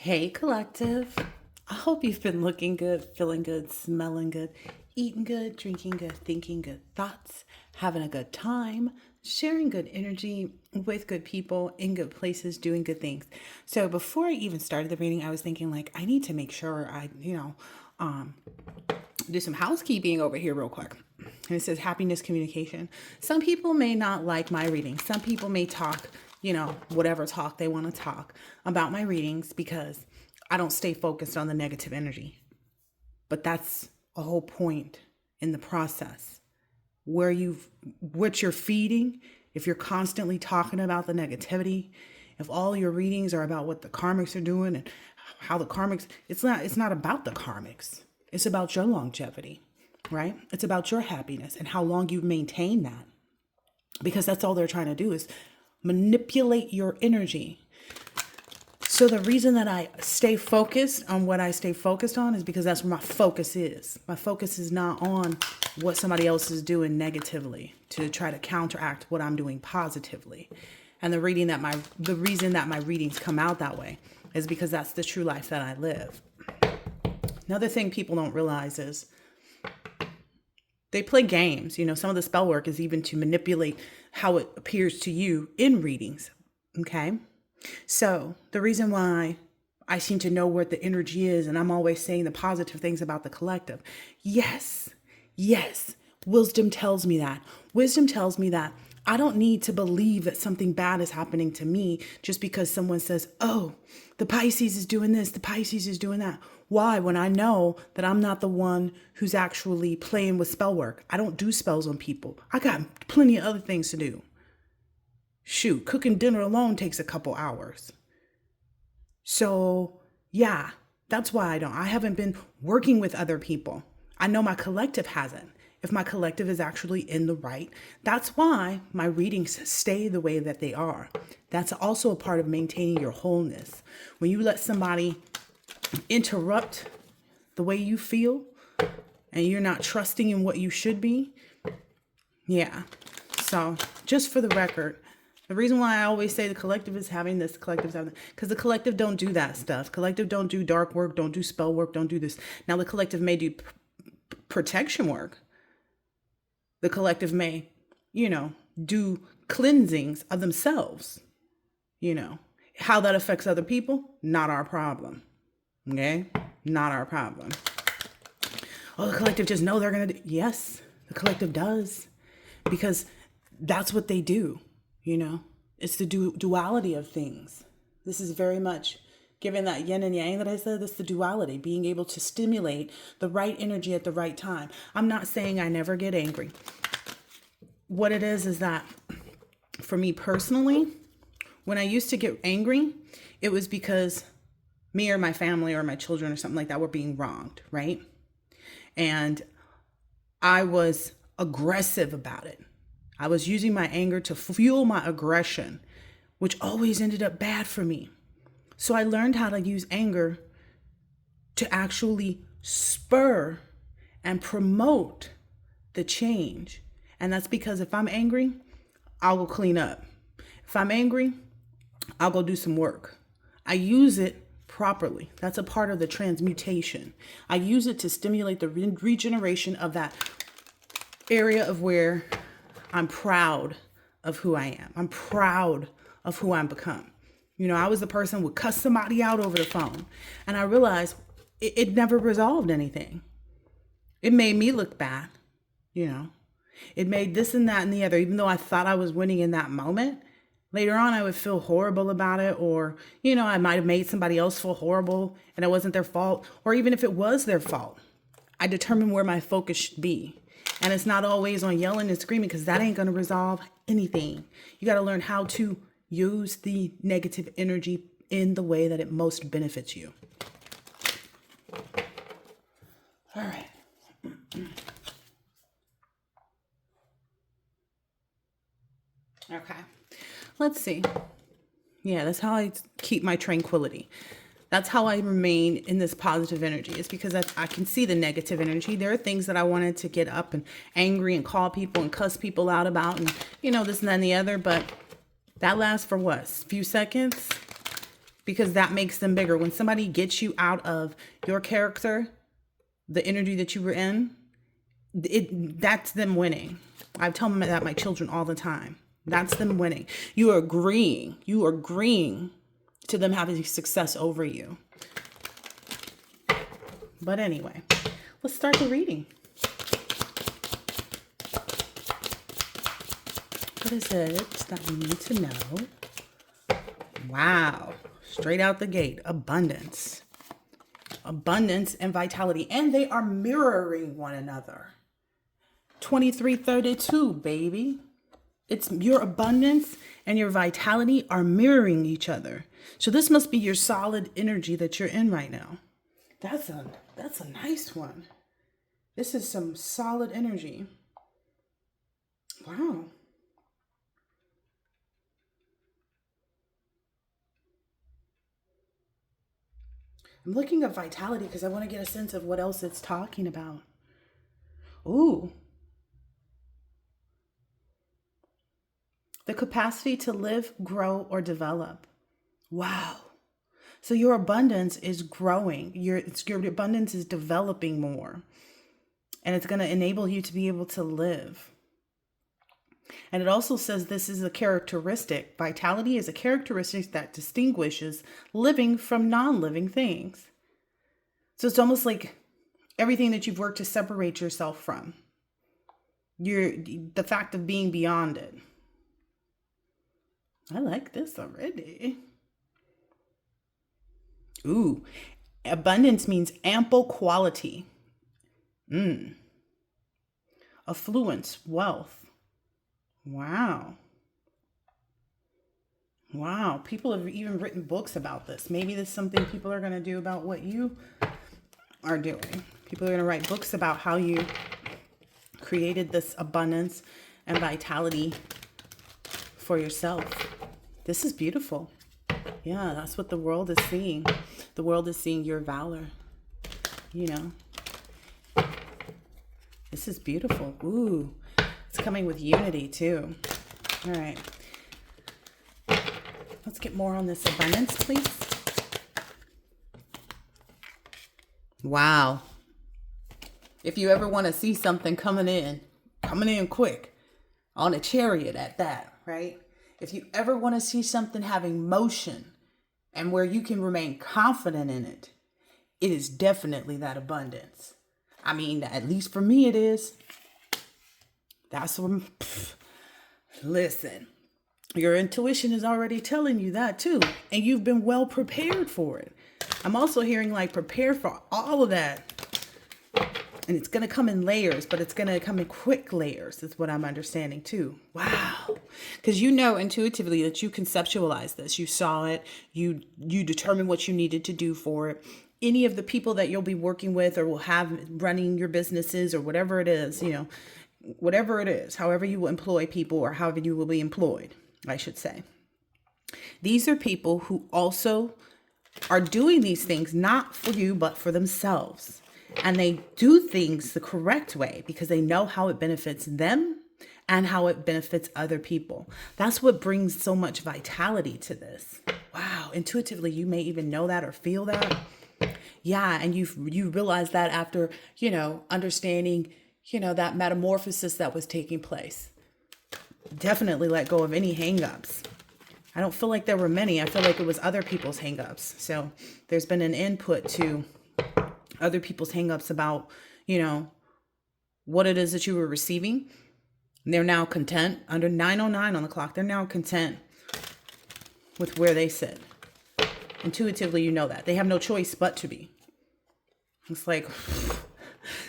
Hey, collective. I hope you've been looking good, feeling good, smelling good, eating good, drinking good, thinking good thoughts, having a good time, sharing good energy with good people in good places, doing good things. So before I even started the reading, I was thinking like I need to make sure I do some housekeeping over here real quick. And it says happiness communication. Some people may not like my reading. Some people may talk, whatever talk they want to talk about my readings because I don't stay focused on the negative energy. But that's a whole point in the process. What you're feeding, if you're constantly talking about the negativity, if all your readings are about what the karmics are doing and how the karmics, it's not about the karmics. It's about your longevity, right? It's about your happiness and how long you maintain that. Because that's all they're trying to do is manipulate your energy. So the reason that I stay focused on what I stay focused on is because that's where my focus is. My focus is not on what somebody else is doing negatively to try to counteract what I'm doing positively. And the reason that my readings come out that way is because that's the true life that I live. Another thing people don't realize is they play games. Some of the spell work is even to manipulate how it appears to you in readings. Okay. So the reason why I seem to know what the energy is, and I'm always saying the positive things about the collective. Yes. Wisdom tells me that. Wisdom tells me that I don't need to believe that something bad is happening to me just because someone says, oh, the Pisces is doing this, the Pisces is doing that. Why? When I know that I'm not the one who's actually playing with spell work. I don't do spells on people. I got plenty of other things to do. Shoot, cooking dinner alone takes a couple hours. So, yeah, that's why I haven't been working with other people. I know my collective hasn't. If my collective is actually in the right, that's why my readings stay the way that they are. That's also a part of maintaining your wholeness. When you let somebody interrupt the way you feel and you're not trusting in what you should be, yeah. So just for the record, the reason why I always say the collective is having this, collective having, because the collective don't do that stuff. Collective don't do dark work, don't do spell work, don't do this. Now the collective may do protection work. The collective may, do cleansings of themselves. How that affects other people, not our problem. Okay? Not our problem. Oh, the collective just know they're going to do. Yes, the collective does. Because that's what they do. It's the duality of things. This is very much, given that yin and yang that I said, that's the duality, being able to stimulate the right energy at the right time. I'm not saying I never get angry. What it is that for me personally, when I used to get angry, it was because me or my family or my children or something like that were being wronged, right? And I was aggressive about it. I was using my anger to fuel my aggression, which always ended up bad for me. So I learned how to use anger to actually spur and promote the change. And that's because if I'm angry, I'll go clean up. If I'm angry, I'll go do some work. I use it properly. That's a part of the transmutation. I use it to stimulate the regeneration of that area of where I'm proud of who I am. I'm proud of who I'm become. I was the person who would cuss somebody out over the phone. And I realized it never resolved anything. It made me look bad. It made this and that and the other. Even though I thought I was winning in that moment, later on I would feel horrible about it. Or, I might have made somebody else feel horrible and it wasn't their fault. Or even if it was their fault, I determined where my focus should be. And it's not always on yelling and screaming because that ain't going to resolve anything. You got to learn how to use the negative energy in the way that it most benefits you. All right. Okay. Let's see. Yeah, that's how I keep my tranquility. That's how I remain in this positive energy. It's because I can see the negative energy. There are things that I wanted to get up and angry and call people and cuss people out about and, this and that and the other. But that lasts for what? A few seconds? because that makes them bigger. When somebody gets you out of your character, the energy that you were in, that's them winning. I tell them that, my children, all the time. That's them winning. You are agreeing to them having success over you. But anyway, let's start the reading. What is it that we need to know? Wow. Straight out the gate. Abundance. Abundance and vitality. And they are mirroring one another. 2332, baby. It's your abundance and your vitality are mirroring each other. So this must be your solid energy that you're in right now. That's a nice one. This is some solid energy. Wow. I'm looking at vitality because I want to get a sense of what else it's talking about. Ooh. The capacity to live, grow, or develop. Wow. So your abundance is growing. Your abundance is developing more. And it's going to enable you to be able to live. And it also says this is a characteristic. Vitality is a characteristic that distinguishes living from non-living things. So it's almost like everything that you've worked to separate yourself from. The fact of being beyond it. I like this already. Ooh, abundance means ample quality. Affluence, wealth. Wow. Wow. People have even written books about this. Maybe this is something people are going to do about what you are doing. People are going to write books about how you created this abundance and vitality for yourself. This is beautiful. Yeah, that's what the world is seeing. The world is seeing your valor. You know. This is beautiful. Ooh. It's coming with unity too. All right. Let's get more on this abundance, please. Wow. If you ever want to see something coming in quick, on a chariot at that, right? If you ever want to see something having motion and where you can remain confident in it, it is definitely that abundance. I mean, at least for me it is. That's what, listen, your intuition is already telling you that too. And you've been well prepared for it. I'm also hearing like prepare for all of that. And it's going to come in layers, but it's going to come in quick layers is what I'm understanding too. Wow. Because you know intuitively that you conceptualize this. You saw it. You determined what you needed to do for it. Any of the people that you'll be working with or will have running your businesses or whatever it is, you know, whatever it is, however you will employ people or however you will be employed, I should say. These are people who also are doing these things not for you, but for themselves. And they do things the correct way because they know how it benefits them and how it benefits other people. That's what brings so much vitality to this. Wow. Intuitively, you may even know that or feel that. Yeah. And you realize that after, you know, understanding, you know, that metamorphosis that was taking place. Definitely let go of any hangups. I don't feel like there were many. I feel like it was other people's hangups. So there's been an input to other people's hangups about, you know, what it is that you were receiving. And they're now content. Under 9:09 on the clock, they're now content with where they sit. Intuitively, you know that. They have no choice but to be. It's like,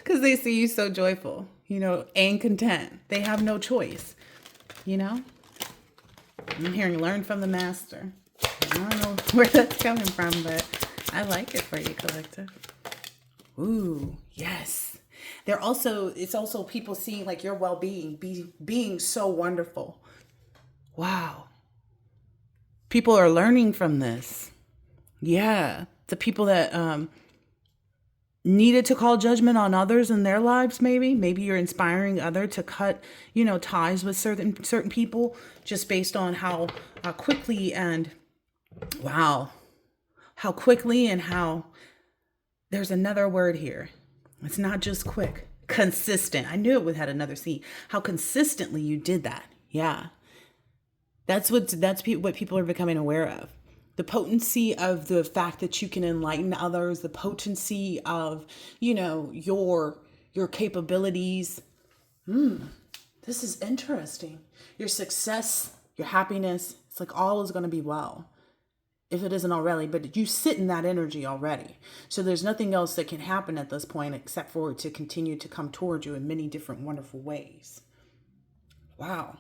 because they see you so joyful, you know, and content. They have no choice, you know. I'm hearing learn from the master. I don't know where that's coming from, but I like it for you, collective. Ooh, yes. It's also people seeing like your well-being, being so wonderful. Wow. People are learning from this. Yeah. The people that needed to call judgment on others in their lives, maybe you're inspiring other to cut, you know, ties with certain people just based on how quickly and wow. how quickly and how there's another word here. It's not just quick, consistent. I knew it would had another C. How consistently you did that. Yeah. What people are becoming aware of. The potency of the fact that you can enlighten others, the potency of, your capabilities. This is interesting. Your success, your happiness, it's like all is going to be well, if it isn't already, but you sit in that energy already. So there's nothing else that can happen at this point except for it to continue to come towards you in many different wonderful ways. Wow.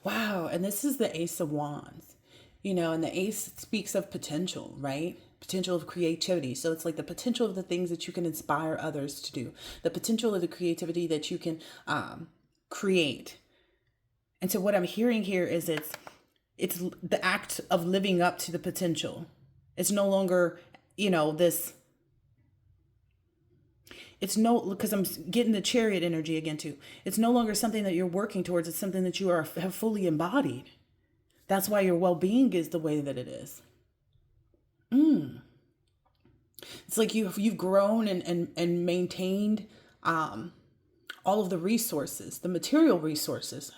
Wow. And this is the Ace of Wands, and the Ace speaks of potential, right? Potential of creativity. So it's like the potential of the things that you can inspire others to do, the potential of the creativity that you can create. And so what I'm hearing here is it's the act of living up to the potential. It's no longer, because I'm getting the Chariot energy again too. It's no longer something that you're working towards. It's something that you have fully embodied. That's why your well-being is the way that it is. It's like you've grown and maintained all of the resources, the material resources.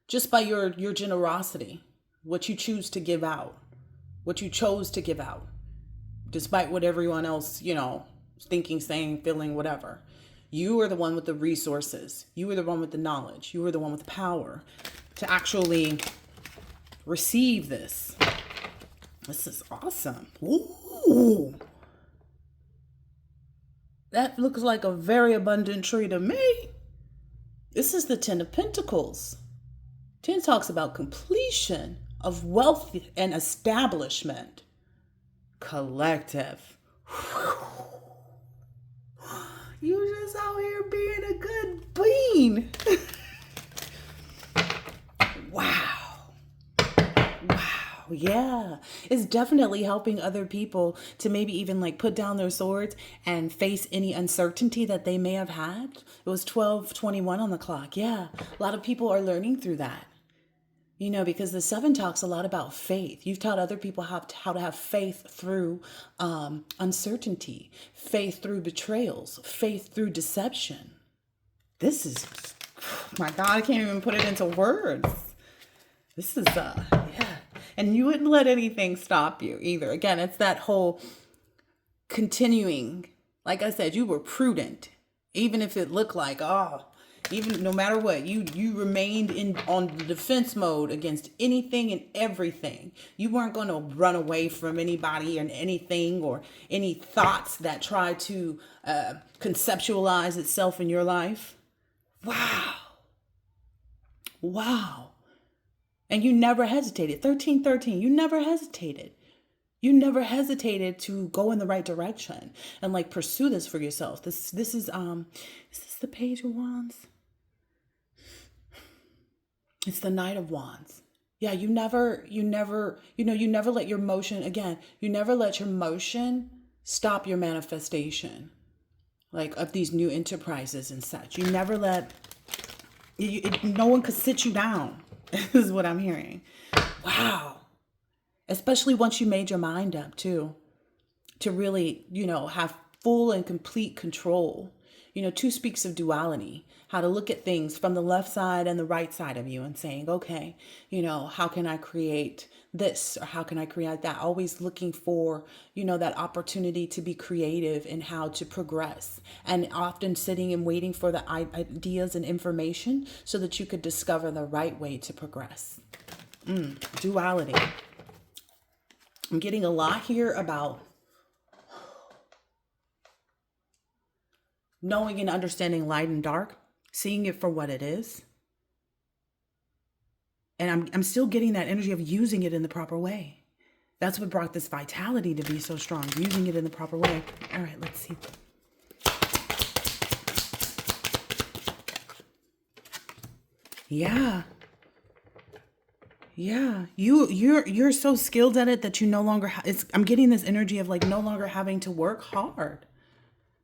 Just by your generosity, what you choose to give out, what you chose to give out, despite what everyone else, thinking, saying, feeling, whatever. You are the one with the resources. You are the one with the knowledge. You are the one with the power to actually receive this. This is awesome. Ooh. That looks like a very abundant tree to me. This is the 10 of Pentacles. 10 talks about completion of wealth and establishment. Collective. You just out here being a good bean. Wow. Yeah. It's definitely helping other people to maybe even put down their swords and face any uncertainty that they may have had. It was 12:21 on the clock. Yeah. A lot of people are learning through that. Because the 7 talks a lot about faith. You've taught other people how to have faith through uncertainty, faith through betrayals, faith through deception. This is, my God, I can't even put it into words. This is, yeah. And you wouldn't let anything stop you either. Again, it's that whole continuing. Like I said, you were prudent, even if it looked like, even no matter what, you remained on the defense mode against anything and everything. You weren't going to run away from anybody and anything or any thoughts that try to conceptualize itself in your life. Wow. And you never hesitated. 1313, you never hesitated. You never hesitated to go in the right direction and pursue this for yourself. This is this the Page of Wands? It's the Knight of Wands. Yeah, you never let your motion, again, you never let your motion stop your manifestation, of these new enterprises and such. You never let, no one could sit you down, is what I'm hearing. Wow. Especially once you made your mind up too, to really, have full and complete control. 2 speaks of duality, how to look at things from the left side and the right side of you and saying, okay, how can I create this or how can I create that? Always looking for, that opportunity to be creative in how to progress, and often sitting and waiting for the ideas and information so that you could discover the right way to progress. Duality. I'm getting a lot here about knowing and understanding light and dark, seeing it for what it is. And I'm still getting that energy of using it in the proper way. That's what brought this vitality to be so strong, using it in the proper way. All right, let's see. Yeah. You're so skilled at it that you no longer I'm getting this energy of no longer having to work hard.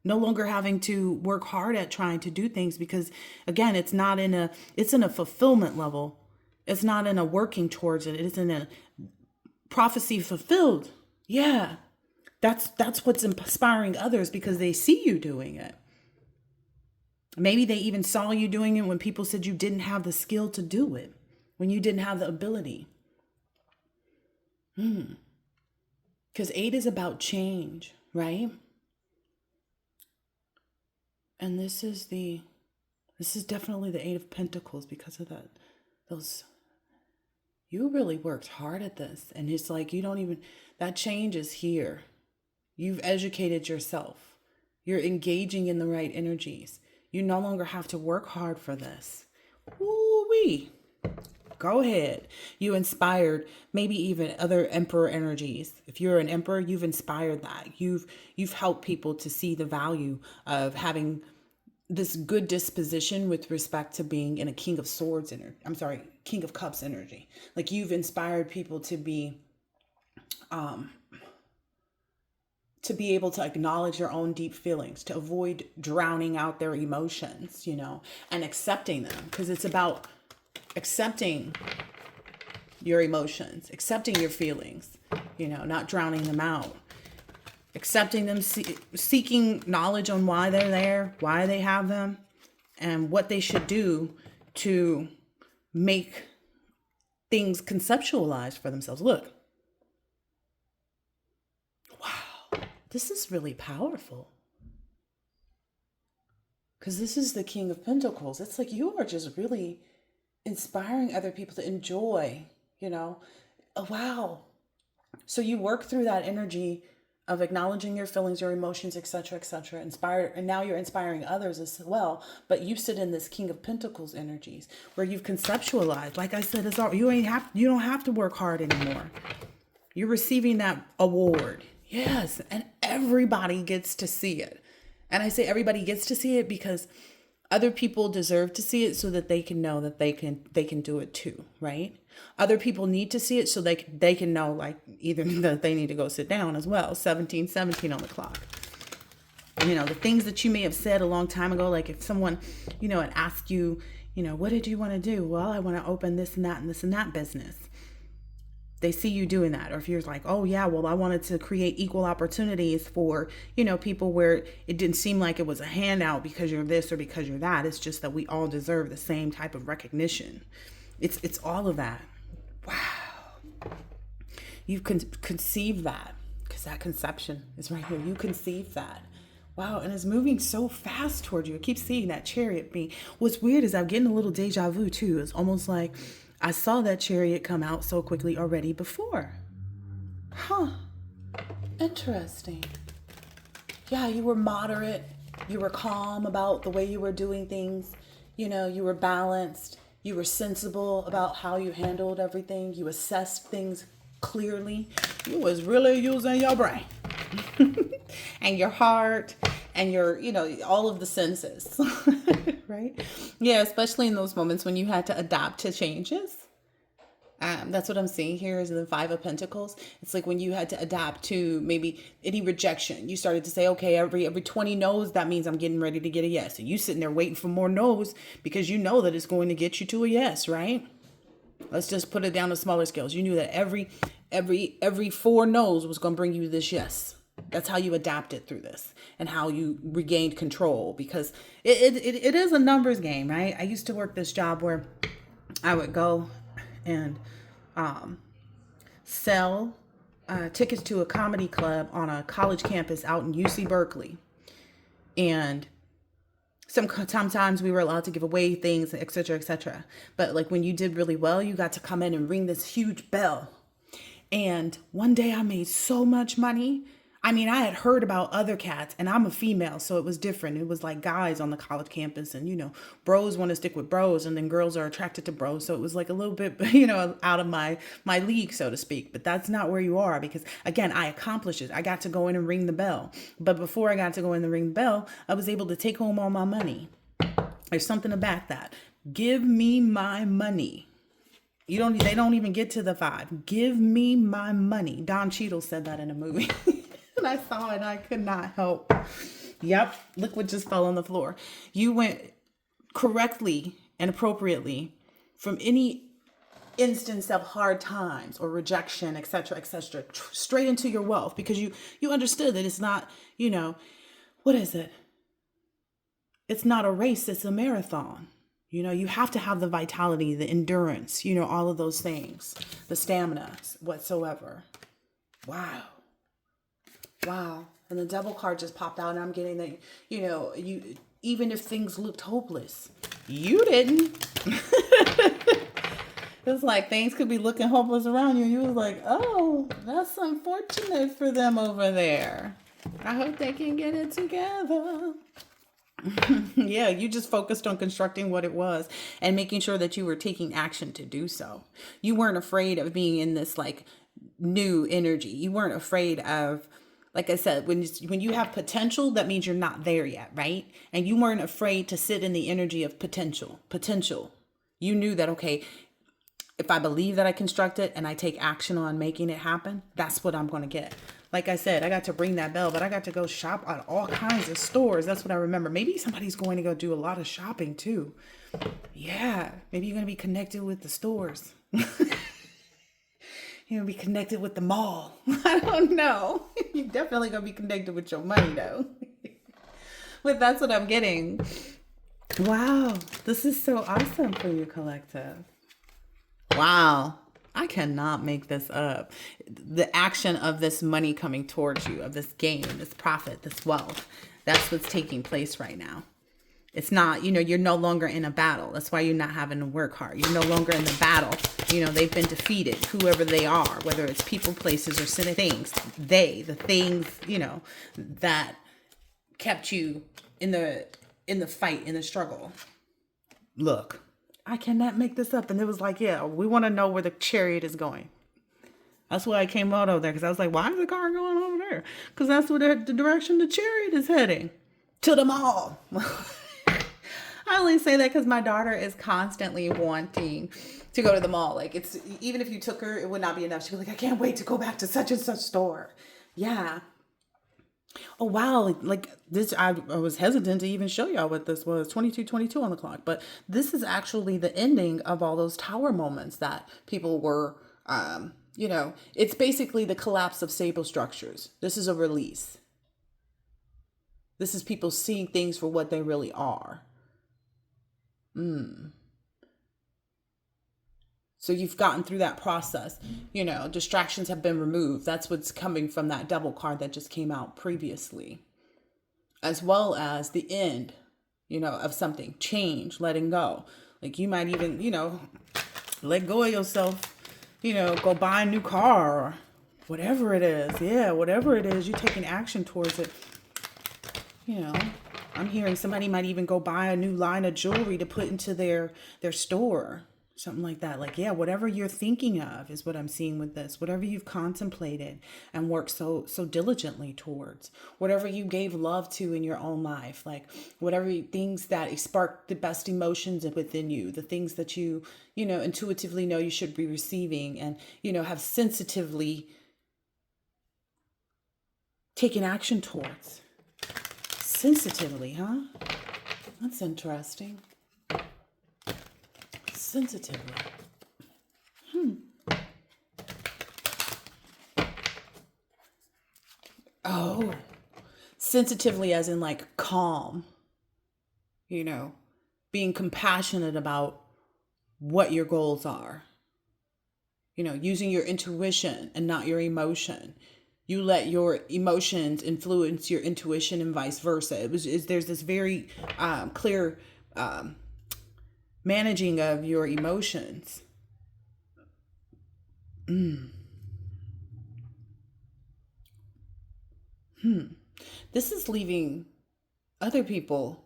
No longer having to work hard at trying to do things, because again, it's in a fulfillment level. It's not in a working towards it. It's in a prophecy fulfilled. Yeah. That's what's inspiring others because they see you doing it. Maybe they even saw you doing it when people said you didn't have the skill to do it, when you didn't have the ability. Because 8 is about change, right? And this is definitely the 8 of Pentacles because of that. You really worked hard at this. And it's like that change is here. You've educated yourself. You're engaging in the right energies. You no longer have to work hard for this. Woo-wee. Go ahead. You inspired maybe even other emperor energies. If you're an emperor, you've inspired that. You've helped people to see the value of having this good disposition with respect to being in a King of Swords King of Cups energy. Like you've inspired people to be able to acknowledge their own deep feelings, to avoid drowning out their emotions, and accepting them. Because it's about accepting your emotions, accepting your feelings, not drowning them out. Accepting them, seeking knowledge on why they're there, why they have them, and what they should do to make things conceptualized for themselves. Look. Wow. This is really powerful. Because this is the King of Pentacles. It's like you are just really inspiring other people to enjoy, Oh, wow. So you work through that energy of acknowledging your feelings, your emotions, etc., inspired, and now you're inspiring others as well. But you sit in this King of Pentacles energies where you've conceptualized. Like I said, you don't have to work hard anymore. You're receiving that award, yes, and everybody gets to see it. And I say everybody gets to see it because other people deserve to see it so that they can know that they can do it too, right? Other people need to see it so they can know, like, either that they need to go sit down as well. 17:17 on the clock. The things that you may have said a long time ago, like if someone, had asked you, what did you want to do? Well, I want to open this and that and this and that business. They see you doing that. Or if you're like, oh yeah, well, I wanted to create equal opportunities for, people where it didn't seem like it was a handout because you're this or because you're that. It's just that we all deserve the same type of recognition. It's all of that. Wow. You can conceive that because that conception is right here. You conceive that. Wow. And it's moving so fast toward you. I keep seeing that chariot being. What's weird is I'm getting a little deja vu too. It's almost like I saw that chariot come out so quickly already before. Huh. Interesting. Yeah, you were moderate. You were calm about the way you were doing things. You were balanced. You were sensible about how you handled everything. You assessed things clearly. You was really using your brain and your heart and your, all of the senses, right? Yeah, especially in those moments when you had to adapt to changes. That's what I'm seeing here is the 5 of Pentacles. It's like when you had to adapt to maybe any rejection. You started to say, okay, every 20 no's, that means I'm getting ready to get a yes. And you sitting there waiting for more no's because you know that it's going to get you to a yes, right? Let's just put it down to smaller scales. You knew that every 4 no's was going to bring you this yes. That's how you adapted through this and how you regained control, because it is a numbers game, right? I used to work this job where I would go and sell tickets to a comedy club on a college campus out in UC Berkeley. And sometimes we were allowed to give away things, etc. But like when you did really well, you got to come in and ring this huge bell. And one day I made so much money. I mean, I had heard about other cats, and I'm a female, so it was different. It was like guys on the college campus, and, bros want to stick with bros, and then girls are attracted to bros. So it was like a little bit, out of my league, so to speak. But that's not where you are, because, again, I accomplished it. I got to go in and ring the bell. But before I got to go in and ring the bell, I was able to take home all my money. There's something about that. Give me my money. They don't even get to the 5. Give me my money. Don Cheadle said that in a movie. And I saw it and I could not help. Yep. Look what just fell on the floor. You went correctly and appropriately from any instance of hard times or rejection, etc., straight into your wealth, because you understood that it's not, what is it? It's not a race, it's a marathon. You have to have the vitality, the endurance, all of those things, the stamina whatsoever. Wow. Wow. And the devil card just popped out, and I'm getting that, you, even if things looked hopeless, you didn't. It's like things could be looking hopeless around you. And you was like, oh, that's unfortunate for them over there. I hope they can get it together. Yeah, you just focused on constructing what it was and making sure that you were taking action to do so. You weren't afraid of being in this like new energy. You weren't afraid of, like I said, when you have potential, that means you're not there yet, right? And you weren't afraid to sit in the energy of potential. You knew that, okay, if I believe that I construct it and I take action on making it happen, that's what I'm going to get. Like I said, I got to ring that bell, but I got to go shop at all kinds of stores. That's what I remember. Maybe somebody's going to go do a lot of shopping too. Yeah, maybe you're going to be connected with the stores. You're going to be connected with the mall. I don't know. You're definitely going to be connected with your money though. But that's what I'm getting. Wow, this is so awesome for you, collective. Wow. I cannot make this up. The action of this money coming towards you, of this gain, this profit, this wealth, that's what's taking place right now. It's not, you're no longer in a battle. That's why you're not having to work hard. You're no longer in the battle. They've been defeated, whoever they are, whether it's people, places, or things. The things, that kept you in the fight, in the struggle. Look. I cannot make this up. And it was like, yeah, we want to know where the chariot is going. That's why I came out of there, because I was like, why is the car going over there? Because that's where the direction the chariot is heading. To the mall. I only say that because my daughter is constantly wanting to go to the mall. Like, it's, even if you took her, it would not be enough. She'd be like, I can't wait to go back to such and such store. Yeah. Oh, wow. Like this, I was hesitant to even show y'all what this was. 22:22 on the clock. But this is actually the ending of all those tower moments that people were, it's basically the collapse of stable structures. This is a release. This is people seeing things for what they really are. So you've gotten through that process. Distractions have been removed. That's what's coming from that devil card that just came out previously. As well as the end, of something. Change, letting go. Like you might even, let go of yourself, go buy a new car or whatever it is. Yeah, whatever it is, you're taking action towards it. I'm hearing somebody might even go buy a new line of jewelry to put into their store. Something like that. Like, yeah, whatever you're thinking of is what I'm seeing with this. Whatever you've contemplated and worked so diligently towards. Whatever you gave love to in your own life. Like, whatever things that spark the best emotions within you. The things that you, intuitively know you should be receiving. And, have sensitively taken action towards. Sensitively, huh? That's interesting. Sensitively. Oh, sensitively as in like calm, being compassionate about what your goals are, using your intuition and not your emotion. You let your emotions influence your intuition and vice versa. There's this very clear managing of your emotions. This is leaving other people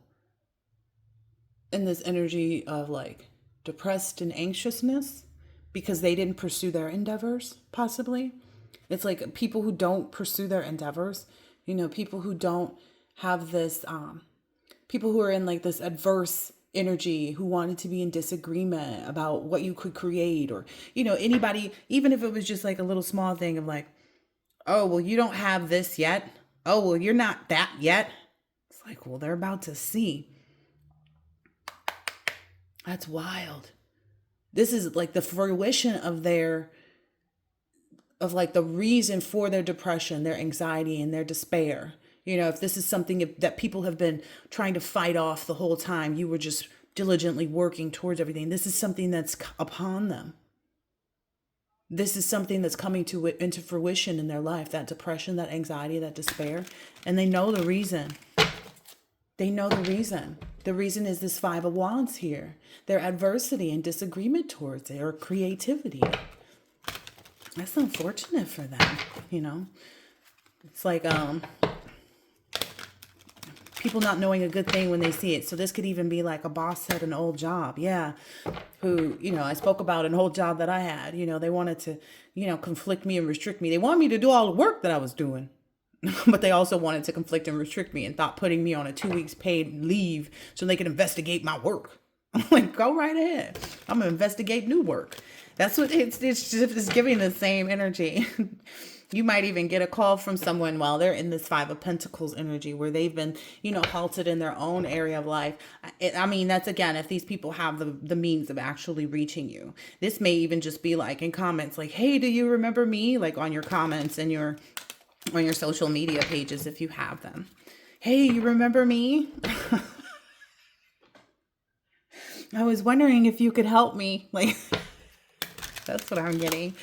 in this energy of like depressed and anxiousness because they didn't pursue their endeavors, possibly. It's like people who don't pursue their endeavors, people who don't have this, people who are in like this adverse energy, who wanted to be in disagreement about what you could create, or, anybody, even if it was just like a little small thing of like, oh, well, you don't have this yet. Oh, well, you're not that yet. It's like, well, they're about to see. That's wild. This is like the fruition of like the reason for their depression, their anxiety, and their despair. If this is something that people have been trying to fight off the whole time, you were just diligently working towards everything. This is something that's upon them. This is something that's coming into fruition in their life, that depression, that anxiety, that despair. And they know the reason. They know the reason. The reason is this Five of Wands here. Their adversity and disagreement towards it, or creativity. That's unfortunate for them, It's like people not knowing a good thing when they see it. So this could even be like a boss at an old job. Yeah. Who, I spoke about an old job that I had. They wanted to, conflict me and restrict me. They wanted me to do all the work that I was doing. But they also wanted to conflict and restrict me and thought putting me on a 2 weeks paid leave so they could investigate my work. I'm like, go right ahead. I'm going to investigate new work. That's what it's giving the same energy. You might even get a call from someone while they're in this Five of Pentacles energy where they've been, halted in their own area of life. I mean, that's again, if these people have the means of actually reaching you. This may even just be like in comments like, hey, do you remember me? Like on your comments and on your social media pages if you have them. Hey, you remember me? I was wondering if you could help me. Like, that's what I'm getting.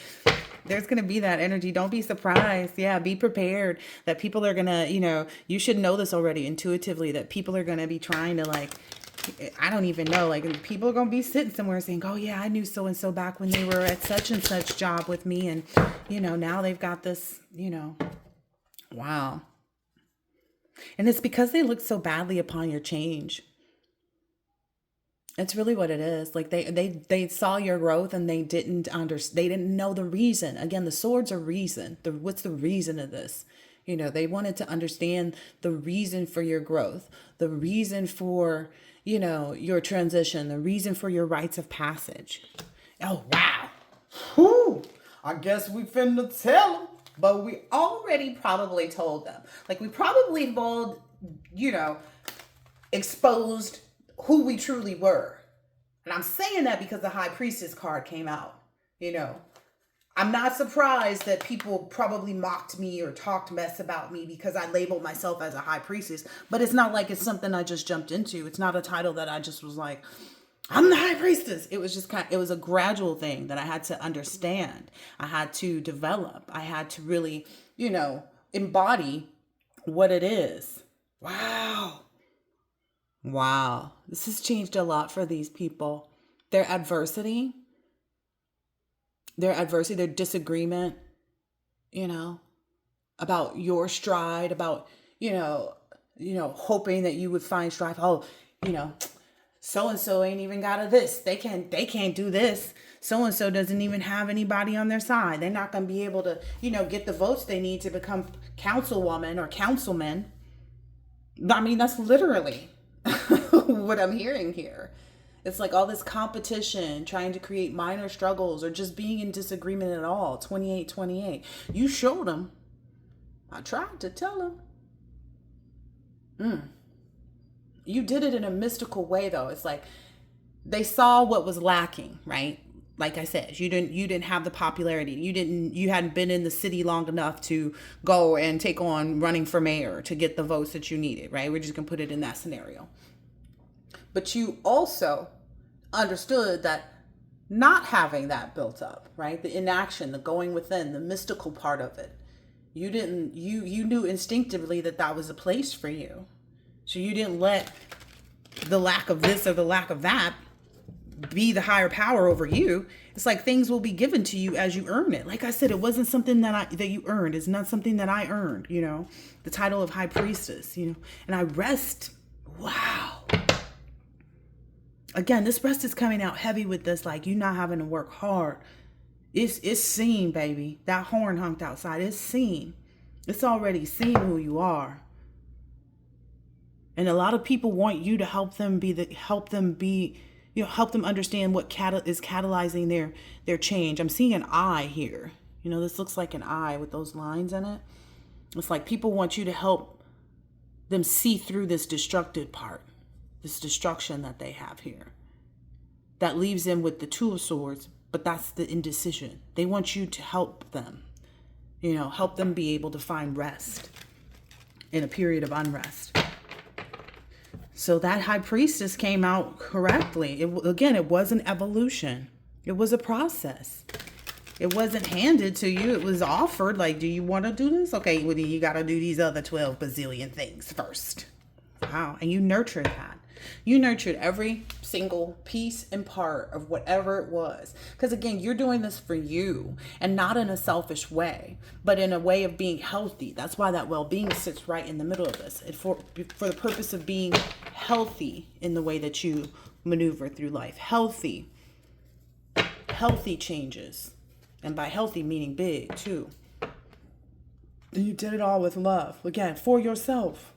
There's going to be that energy. Don't be surprised. Yeah, be prepared that people are going to, you should know this already intuitively, that people are going to be trying to like, I don't even know, like people are going to be sitting somewhere saying, oh yeah, I knew so-and-so back when they were at such and such job with me. And, now they've got this, wow. And it's because they looked so badly upon your change. It's really what it is. Like they saw your growth and they didn't they didn't know the reason. Again, the swords are reason. What's the reason of this? They wanted to understand the reason for your growth, the reason for, your transition, the reason for your rites of passage. Oh, wow. Whew. I guess we finna tell them, but we already probably told them. Like we probably have all, exposed who we truly were. And I'm saying that because the High Priestess card came out. I'm not surprised that people probably mocked me or talked mess about me because I labeled myself as a High Priestess. But it's not like it's something I just jumped into. It's not a title that I just was like, I'm the High Priestess. It was just it was a gradual thing that I had to understand. I had to develop. I had to really, embody what it is. Wow. Wow. This has changed a lot for these people. Their adversity, their disagreement, about your stride, about, hoping that you would find strife. Oh, so-and-so ain't even got a this. They can't do this. So-and-so doesn't even have anybody on their side. They're not going to be able to, get the votes they need to become councilwoman or councilman. I mean, that's literally what I'm hearing here. It's like all this competition, trying to create minor struggles or just being in disagreement at all. 28. You showed them. I tried to tell them. You did it in a mystical way, though. It's like they saw what was lacking, right? Like I said, you didn't have the popularity. You hadn't been in the city long enough to go and take on running for mayor to get the votes that you needed, right? We're just gonna put it in that scenario. But you also understood that not having that built up, right? The inaction, the going within, the mystical part of it. You knew instinctively that was a place for you. So you didn't let the lack of this or the lack of that be the higher power over you. It's like things will be given to you as you earn it. Like I said, it wasn't something that you earned. It's not something that I earned, the title of High Priestess, and I rest. Wow. Again, this rest is coming out heavy with this, like you not having to work hard. It's seen, baby. That horn hunked outside. It's seen. It's already seen who you are. And a lot of people want you to help them help them understand what is catalyzing their change. I'm seeing an eye here. This looks like an eye with those lines in it. It's like people want you to help them see through this destructive part, this destruction that they have here. that leaves them with the Two of Swords, but that's the indecision. They want you to help them, help them be able to find rest in a period of unrest. So that High Priestess came out correctly. It was an evolution. It was a process. It wasn't handed to you. It was offered. Like, do you want to do this? Okay, well, you got to do these other 12 bazillion things first. Wow. And you nurtured that. You nurtured every single piece and part of whatever it was. Because again, you're doing this for you, and not in a selfish way, but in a way of being healthy. That's why that well-being sits right in the middle of this. For the purpose of being healthy in the way that you maneuver through life. Healthy changes. And by healthy, meaning big too. And you did it all with love. Again, for yourself.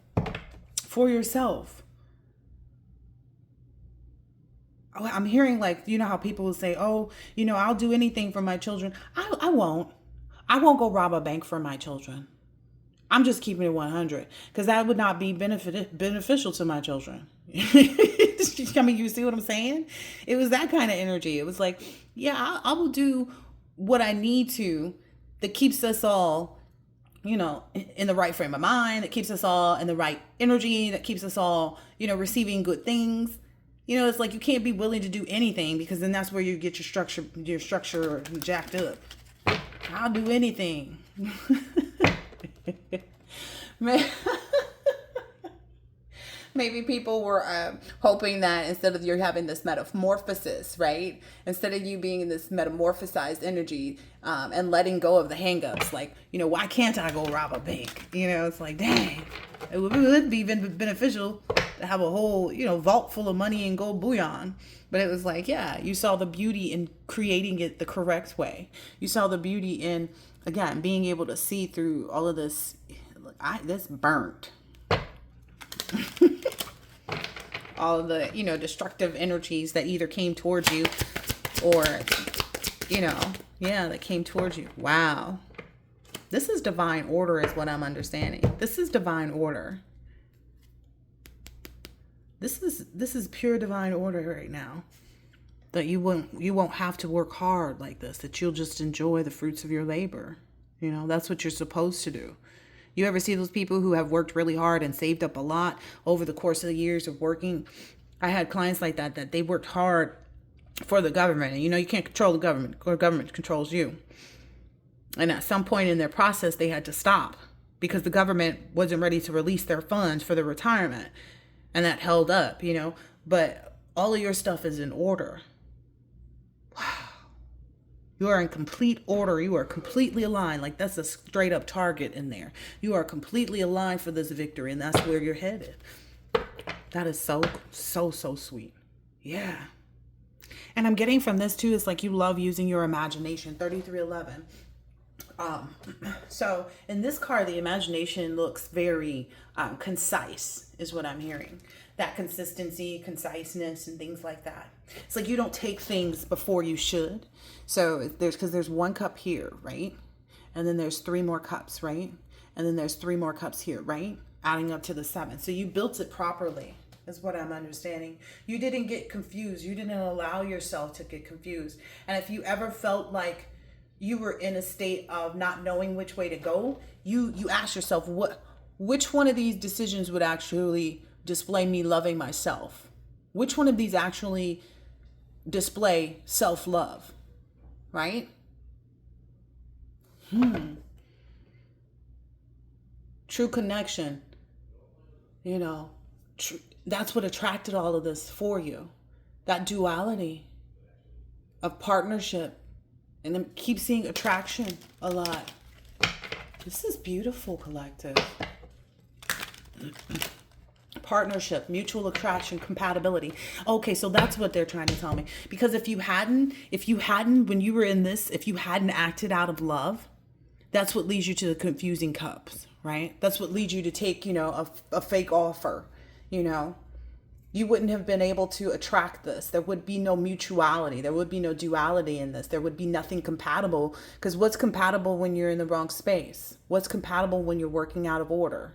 For yourself. I'm hearing, like, you know how people will say, oh, I'll do anything for my children. I won't. I won't go rob a bank for my children. I'm just keeping it 100 because that would not be beneficial to my children. I mean, you see what I'm saying? It was that kind of energy. It was like, yeah, I will do what I need to that keeps us all, in the right frame of mind, that keeps us all in the right energy, that keeps us all, receiving good things. It's like you can't be willing to do anything because then that's where you get your structure jacked up. I'll do anything. Maybe people were hoping that instead of you having this metamorphosis, right? Instead of you being in this metamorphosized energy and letting go of the hangups, like, why can't I go rob a bank? It's like, dang, it would be beneficial to have a whole, vault full of money and gold bullion. But it was like, yeah, you saw the beauty in creating it the correct way. You saw the beauty in, again, being able to see through all of this. This burnt. All of the, destructive energies that either came towards you or, that came towards you. Wow. This is divine order is what I'm understanding. This is divine order. This is pure divine order right now. That you won't have to work hard like this, that you'll just enjoy the fruits of your labor. That's what you're supposed to do. You ever see those people who have worked really hard and saved up a lot over the course of the years of working? I had clients like that they worked hard for the government. And you can't control the government. The government controls you. And at some point in their process, they had to stop because the government wasn't ready to release their funds for their retirement. And that held up, But all of your stuff is in order. Wow. You are in complete order. You are completely aligned. Like that's a straight up target in there. You are completely aligned for this victory, and that's where you're headed. That is so sweet. Yeah. And I'm getting from this too, it's like you love using your imagination. 3311. So in this card, the imagination looks very concise, is what I'm hearing. That consistency, conciseness, and things like that. It's like you don't take things before you should. So there's one cup here, right? And then there's 3 more cups, right? And then there's 3 more cups here, right? Adding up to the 7. So you built it properly, is what I'm understanding. You didn't get confused. You didn't allow yourself to get confused. And if you ever felt like you were in a state of not knowing which way to go, you ask yourself, which one of these decisions would actually display me loving myself? Which one of these actually display self-love, right? True connection, that's what attracted all of this for you. That duality of partnership. And then keep seeing attraction a lot. This is beautiful, collective. Partnership, mutual attraction, compatibility. Okay, so that's what they're trying to tell me. Because if you hadn't, when you were in this, if you hadn't acted out of love, that's what leads you to the confusing cups, right? That's what leads you to take, a fake offer, You wouldn't have been able to attract this. There would be no mutuality. There would be no duality in this. There would be nothing compatible. Because what's compatible when you're in the wrong space? What's compatible when you're working out of order?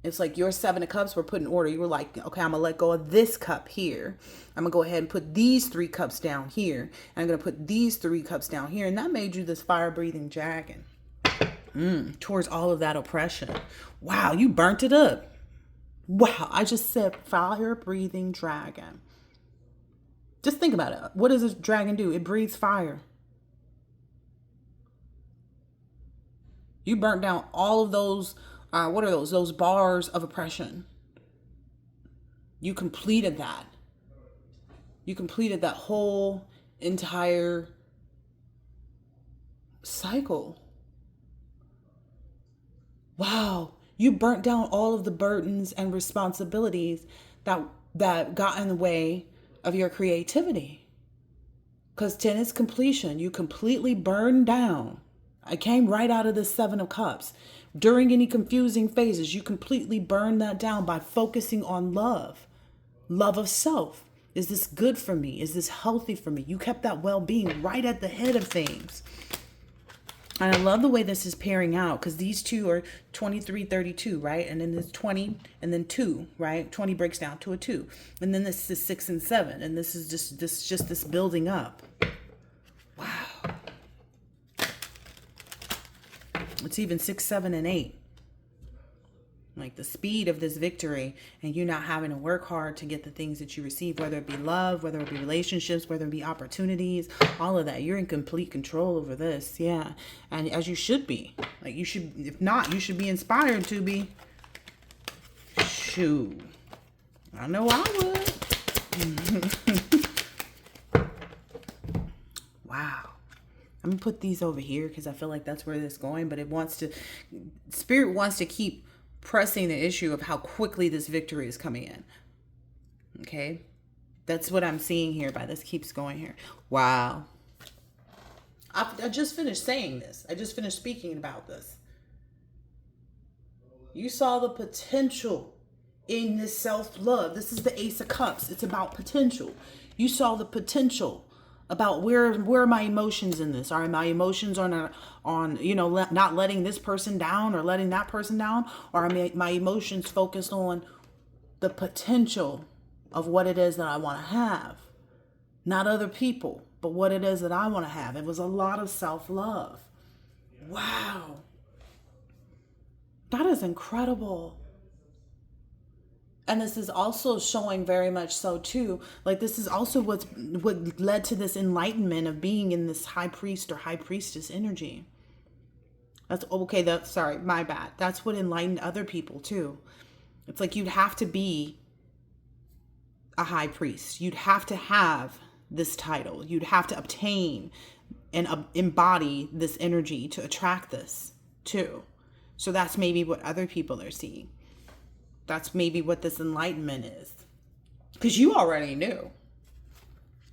It's like your Seven of Cups were put in order. You were like, okay, I'm going to let go of this cup here. I'm going to go ahead and put these 3 cups down here. And I'm going to put these 3 cups down here. And that made you this fire-breathing dragon. Towards all of that oppression. Wow, you burnt it up. Wow, I just said fire-breathing dragon. Just think about it. What does a dragon do? It breathes fire. You burnt down all of those, what are those? Those bars of oppression. You completed that. You completed that whole entire cycle. Wow. You burnt down all of the burdens and responsibilities that got in the way of your creativity. Because 10 is completion. You completely burned down. I came right out of the 7 of Cups. During any confusing phases, you completely burned that down by focusing on love. Love of self. Is this good for me? Is this healthy for me? You kept that well-being right at the head of things. And I love the way this is pairing out, because these two are 23, 32, right? And then there's 20 and then 2, right? 20 breaks down to a 2. And then this is 6 and 7. And this is just this building up. Wow. It's even 6, 7, and 8. Like the speed of this victory, and you not having to work hard to get the things that you receive, whether it be love, whether it be relationships, whether it be opportunities, all of that. You're in complete control over this. Yeah. And as you should be. Like you should, if not, you should be inspired to be. Shoot. I know I would. Wow. I'm going to put these over here because I feel like that's where this is going, but Spirit wants to keep pressing the issue of how quickly this victory is coming in. Okay. That's what I'm seeing here by this keeps going here. Wow. I just finished saying this. I just finished speaking about this. You saw the potential in this self-love. This is the Ace of Cups. It's about potential. You saw the potential about where are my emotions in this? Are my emotions on not letting this person down or letting that person down? Or are my emotions focused on the potential of what it is that I want to have? Not other people, but what it is that I want to have. It was a lot of self-love. Wow. That is incredible. And this is also showing very much so too, like this is also what led to this enlightenment of being in this high priest or high priestess energy. That's okay. Sorry, my bad. That's what enlightened other people too. It's like you'd have to be a high priest. You'd have to have this title. You'd have to obtain and embody this energy to attract this too. So that's maybe what other people are seeing. That's maybe what this enlightenment is. Because you already knew.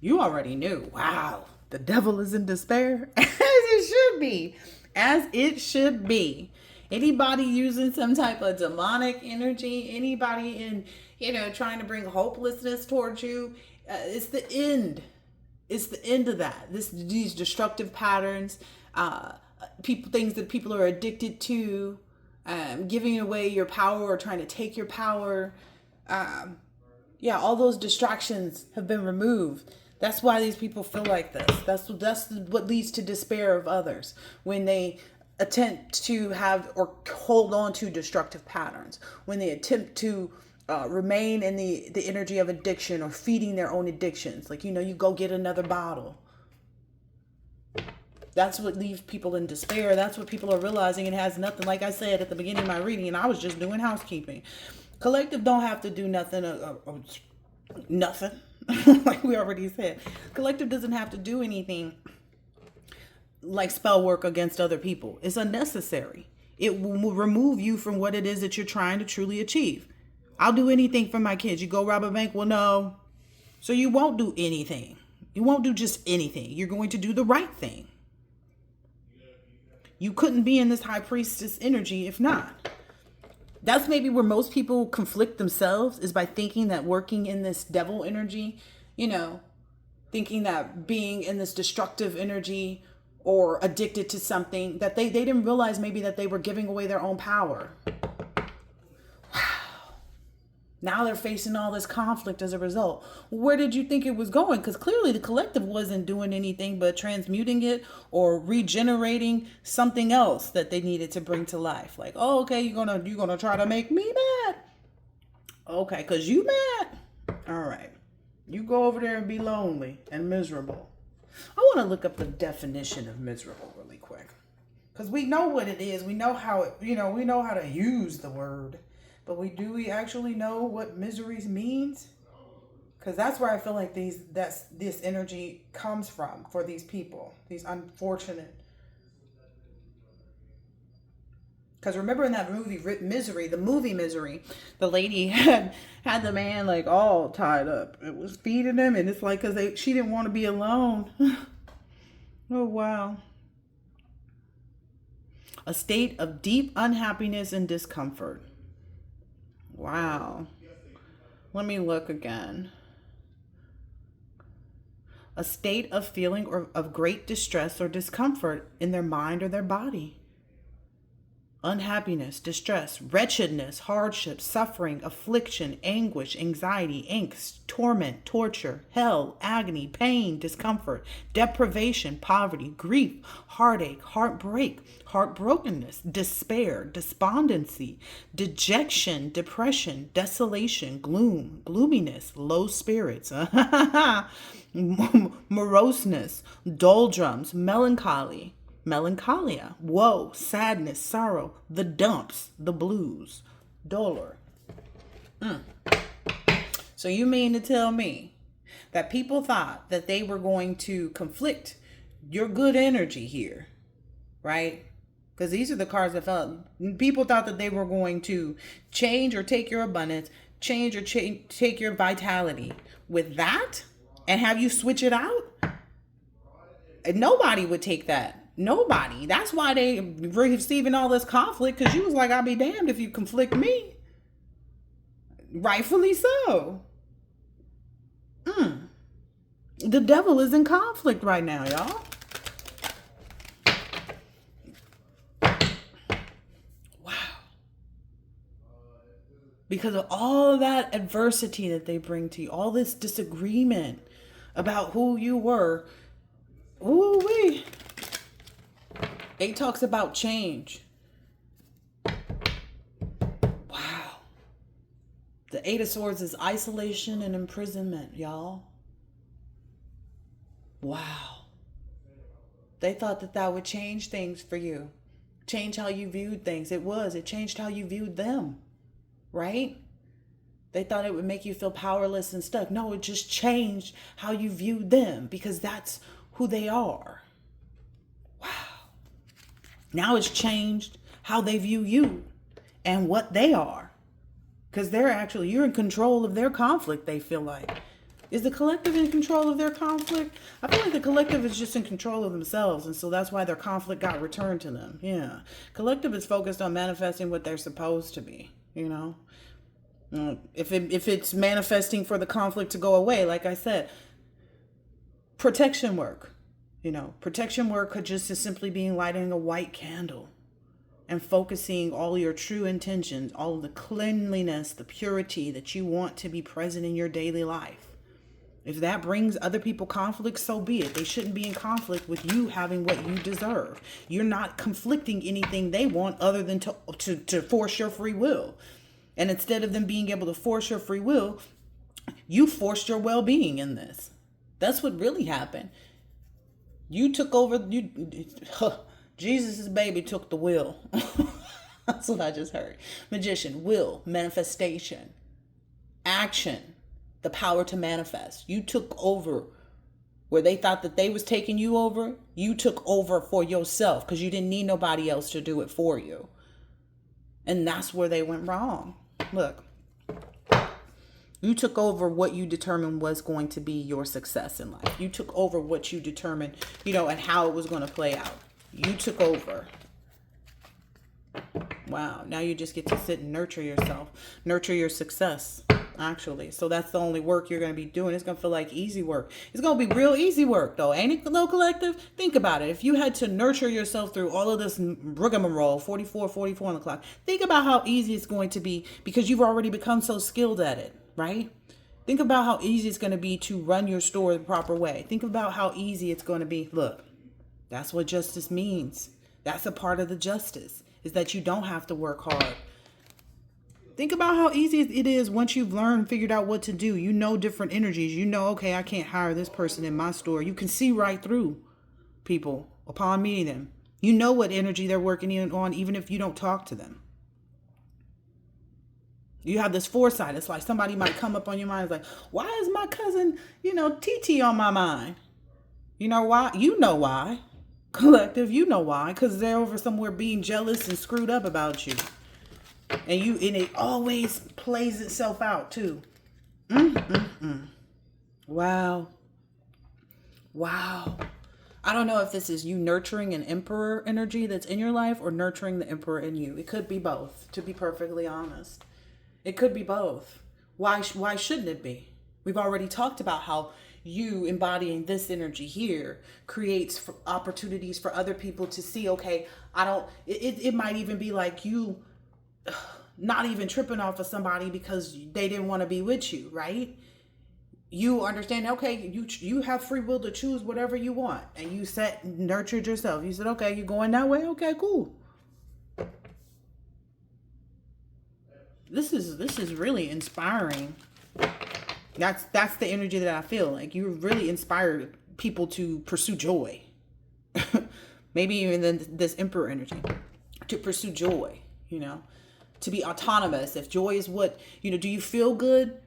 You already knew. Wow. The devil is in despair. As it should be. As it should be. Anybody using some type of demonic energy. Anybody in, trying to bring hopelessness towards you. It's the end. It's the end of that. These destructive patterns. Things that people are addicted to. Giving away your power or trying to take your power. All those distractions have been removed. That's why these people feel like this. That's what leads to despair of others when they attempt to have or hold on to destructive patterns. When they attempt to remain in the energy of addiction or feeding their own addictions. Like, you go get another bottle. That's what leaves people in despair. That's what people are realizing. It has nothing, like I said at the beginning of my reading, and I was just doing housekeeping. Collective don't have to do nothing. Nothing. Like we already said. Collective doesn't have to do anything like spell work against other people. It's unnecessary. It will remove you from what it is that you're trying to truly achieve. I'll do anything for my kids. You go rob a bank? Well, no. So you won't do anything. You won't do just anything. You're going to do the right thing. You couldn't be in this high priestess energy if not. That's maybe where most people conflict themselves, is by thinking that working in this devil energy, thinking that being in this destructive energy or addicted to something, that they didn't realize maybe that they were giving away their own power. Wow. Now they're facing all this conflict as a result. Where did you think it was going? Because clearly the collective wasn't doing anything but transmuting it or regenerating something else that they needed to bring to life. Like, oh, okay, you're gonna try to make me mad. Okay, because you mad. All right. You go over there and be lonely and miserable. I want to look up the definition of miserable really quick. Because we know what it is. We know how it, we know how to use the word. But we actually know what misery means? Because that's where I feel like this energy comes from for these people. These unfortunate. Because remember in that movie, Misery, the movie Misery, the lady had the man like all tied up. It was feeding him, and it's like because she didn't want to be alone. Oh, wow. A state of deep unhappiness and discomfort. Wow. Let me look again. A state of feeling or of great distress or discomfort in their mind or their body. Unhappiness, distress, wretchedness, hardship, suffering, affliction, anguish, anxiety, angst, torment, torture, hell, agony, pain, discomfort, deprivation, poverty, grief, heartache, heartbreak, heartbrokenness, despair, despondency, dejection, depression, desolation, gloom, gloominess, low spirits, moroseness, doldrums, melancholia, woe, sadness, sorrow, the dumps, the blues, dolor. So you mean to tell me that people thought that they were going to conflict your good energy here, right? Because these are the cards that felt. People thought that they were going to change or take your abundance, change or take your vitality with that and have you switch it out. Nobody would take that. Nobody. That's why they receiving all this conflict, because you was like, I'll be damned if you conflict me. Rightfully so. The devil is in conflict right now, y'all. Wow. Because of all that adversity that they bring to you, all this disagreement about who you were. Ooh-wee. It talks about change. Wow. The Eight of Swords is isolation and imprisonment, y'all. Wow. They thought that would change things for you. Change how you viewed things. It changed how you viewed them. Right? They thought it would make you feel powerless and stuck. No, it just changed how you viewed them, because that's who they are. Now it's changed how they view you and what they are. Because you're in control of their conflict, they feel like. Is the collective in control of their conflict? I feel like the collective is just in control of themselves. And so that's why their conflict got returned to them. Yeah. Collective is focused on manifesting what they're supposed to be, If it's manifesting for the conflict to go away, like I said, protection work. Protection work could just as simply being lighting a white candle and focusing all your true intentions, all of the cleanliness, the purity that you want to be present in your daily life. If that brings other people conflict, so be it. They shouldn't be in conflict with you having what you deserve. You're not conflicting anything they want other than to force your free will. And instead of them being able to force your free will, you forced your well-being in this. That's what really happened. You took over, Jesus' baby took the will. That's what I just heard. Magician, will, manifestation, action, the power to manifest. You took over where they thought that they was taking you over. You took over for yourself because you didn't need nobody else to do it for you. And that's where they went wrong. Look. You took over what you determined was going to be your success in life. You took over what you determined, and how it was going to play out. You took over. Wow. Now you just get to sit and nurture yourself. Nurture your success. actually. So that's the only work you're going to be doing. It's going to feel like easy work. It's going to be real easy work, though. Ain't it, Low Collective? Think about it. If you had to nurture yourself through all of this rigmarole, 44 on the clock, think about how easy it's going to be because you've already become so skilled at it, right? Think about how easy it's going to be to run your store the proper way. Think about how easy it's going to be. Look, that's what justice means. That's a part of the justice, is that you don't have to work hard. Think about how easy it is once you've learned, figured out what to do. You know different energies. You know, okay, I can't hire this person in my store. You can see right through people upon meeting them. You know what energy they're working on, even if you don't talk to them. You have this foresight. It's like somebody might come up on your mind. It's like, why is my cousin, TT on my mind? You know why? You know why. Collective, you know why. Because they're over somewhere being jealous and screwed up about you. And it always plays itself out too. Wow. I don't know if this is you nurturing an emperor energy that's in your life or nurturing the emperor in you. It could be both, to be perfectly honest. It could be both. Why shouldn't it be? We've already talked about how you embodying this energy here creates opportunities for other people to see, okay, it might even be like you not even tripping off of somebody because they didn't want to be with you, right? You understand, okay, you have free will to choose whatever you want. And you nurtured yourself. You said, okay, you're going that way? Okay, cool. This is really inspiring. That's the energy that I feel. Like you really inspired people to pursue joy. Maybe even this emperor energy. To pursue joy, to be autonomous. If joy is what, do you feel good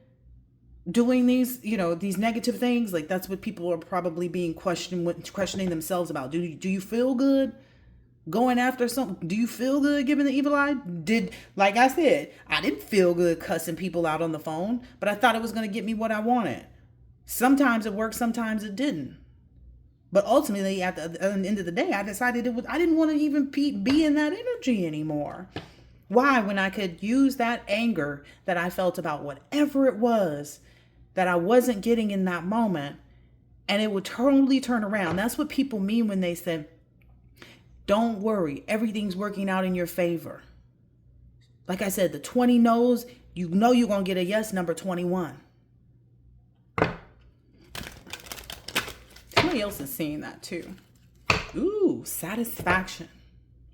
doing these negative things? Like that's what people are probably being questioning themselves about. Do you feel good going after something? Do you feel good giving the evil eye? Like I said, I didn't feel good cussing people out on the phone, but I thought it was going to get me what I wanted. Sometimes it worked, sometimes it didn't. But ultimately, at the end of the day, I decided I didn't want to even be in that energy anymore. Why? When I could use that anger that I felt about whatever it was that I wasn't getting in that moment, and it would totally turn around. That's what people mean when they say, don't worry, everything's working out in your favor. Like I said, the 20 no's, you're going to get a yes number 21. Somebody else is seeing that too. Ooh, satisfaction.